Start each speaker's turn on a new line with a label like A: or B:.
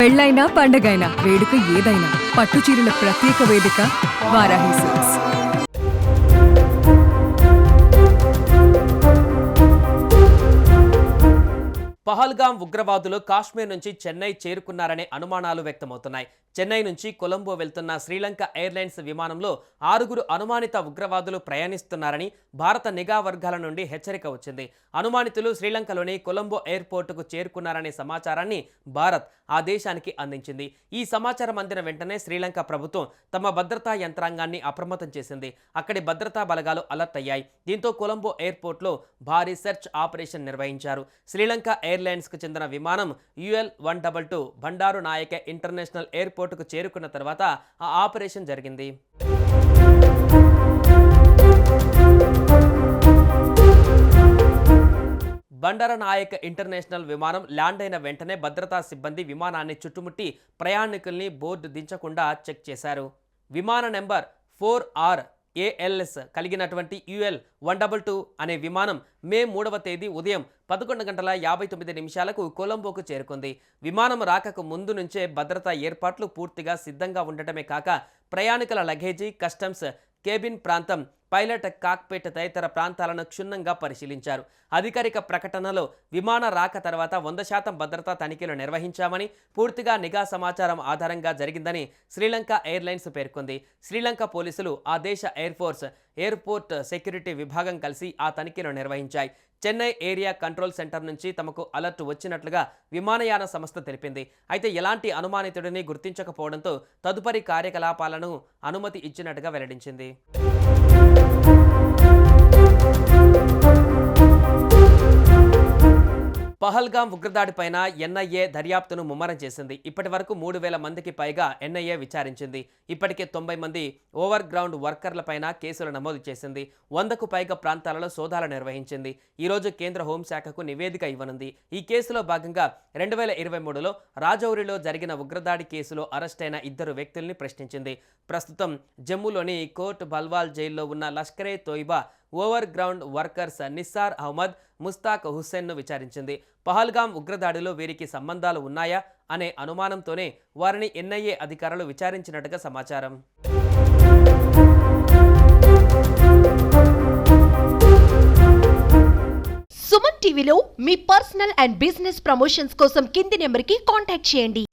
A: పెళ్ళైనా పండగైనా వేడుక ఏదైనా పట్టు చీరల ప్రత్యేక వేదిక వారాహి సిల్క్స్.
B: పహల్గాం ఉగ్రవాదులు కాశ్మీర్ నుంచి చెన్నై చేరుకున్నారనే అనుమానాలు వ్యక్తమవుతున్నాయి. చెన్నై నుంచి కొలంబో వెళ్తున్న శ్రీలంక ఎయిర్లైన్స్ విమానంలో 6 అనుమానిత ఉగ్రవాదులు ప్రయాణిస్తున్నారని భారత నిఘా వర్గాల నుండి హెచ్చరిక వచ్చింది. అనుమానితులు శ్రీలంకలోని కొలంబో ఎయిర్పోర్టుకు చేరుకున్నారనే సమాచారాన్ని భారత్ ఆ దేశానికి అందించింది. ఈ సమాచారం అందిన వెంటనే శ్రీలంక ప్రభుత్వం తమ భద్రతా యంత్రాంగాన్ని అప్రమత్తం చేసింది. అక్కడి భద్రతా బలగాలు అలర్ట్ అయ్యాయి. దీంతో కొలంబో ఎయిర్పోర్ట్లో భారీ సెర్చ్ ఆపరేషన్ నిర్వహించారు. శ్రీలంక ఎయిర్లైన్స్కు చెందిన విమానం UL-122 బండారు నాయక ఇంటర్నేషనల్ ఎయిర్పోర్టుకు చేరుకున్న తర్వాత ఆ ఆపరేషన్ జరిగింది. బండారనాయక్ ఇంటర్నేషనల్ విమానం ల్యాండ్ అయిన వెంటనే భద్రతా సిబ్బంది విమానాన్ని చుట్టుముట్టి ప్రయాణికుల్ని బోర్డు దించకుండా చెక్ చేశారు. విమాన నెంబర్ 4RALS కలిగినటువంటి UL-122 అనే విమానం మే 3వ తేదీ ఉదయం 11:59 కొలంబోకు చేరుకుంది. విమానం రాకకు ముందు నుంచే భద్రతా ఏర్పాట్లు పూర్తిగా సిద్ధంగా ఉండటమే కాక ప్రయాణికుల లగేజీ, కస్టమ్స్, కేబిన్ ప్రాంతం, పైలట్ కాక్పిట్ తదితర ప్రాంతాలను క్షుణ్ణంగా పరిశీలించారు. అధికారిక ప్రకటనలో విమాన రాక తర్వాత 100% భద్రతా తనిఖీలు నిర్వహించామని, పూర్తిగా నిఘా సమాచారం ఆధారంగా జరిగిందని శ్రీలంక ఎయిర్లైన్స్ పేర్కొంది. శ్రీలంక పోలీసులు, ఆ దేశ ఎయిర్ ఫోర్స్, ఎయిర్పోర్ట్ సెక్యూరిటీ విభాగం కలిసి ఆ తనిఖీలు నిర్వహించాయి. చెన్నై ఏరియా కంట్రోల్ సెంటర్ నుంచి తమకు అలర్ట్ వచ్చినట్లుగా విమానయాన సంస్థ తెలిపింది. అయితే ఎలాంటి అనుమానితుడిని గుర్తించకపోవడంతో తదుపరి కార్యకలాపాలను అనుమతి ఇచ్చినట్టుగా వెల్లడించింది. పహల్గాం ఉగ్రదాడిపైన NIA దర్యాప్తును ముమ్మరం చేసింది. ఇప్పటి వరకు 3000 మందికి పైగా NIA విచారించింది. ఇప్పటికే 90 మంది ఓవర్ గ్రౌండ్ వర్కర్లపైన కేసులు నమోదు చేసింది. 100కు పైగా ప్రాంతాలలో సోదాలు నిర్వహించింది. ఈరోజు కేంద్ర హోంశాఖకు నివేదిక ఇవ్వనుంది. ఈ కేసులో భాగంగా 2023లో రాజౌరిలో జరిగిన ఉగ్రదాడి కేసులో అరెస్టైన 2 వ్యక్తుల్ని ప్రశ్నించింది. ప్రస్తుతం జమ్మూలోని కోట్ బల్వాల్ జైల్లో ఉన్న Lashkar-e Toiba over ground workers Nissar Ahmad, Mushtaq హుస్సేన్ను విచారించింది. పహల్గాం ఉగ్రదాడిలో వీరికి సంబంధాలు ఉన్నాయా అనే అనుమానంతోనే వారిని NIA అధికారులు విచారించినట్టుగా సమాచారం.
C: సుమన్ టీవీలో మీ పర్సనల్ అండ్ బిజినెస్ ప్రమోషన్స్ కోసం కింది నెంబర్కి కాంటాక్ట్ చేయండి.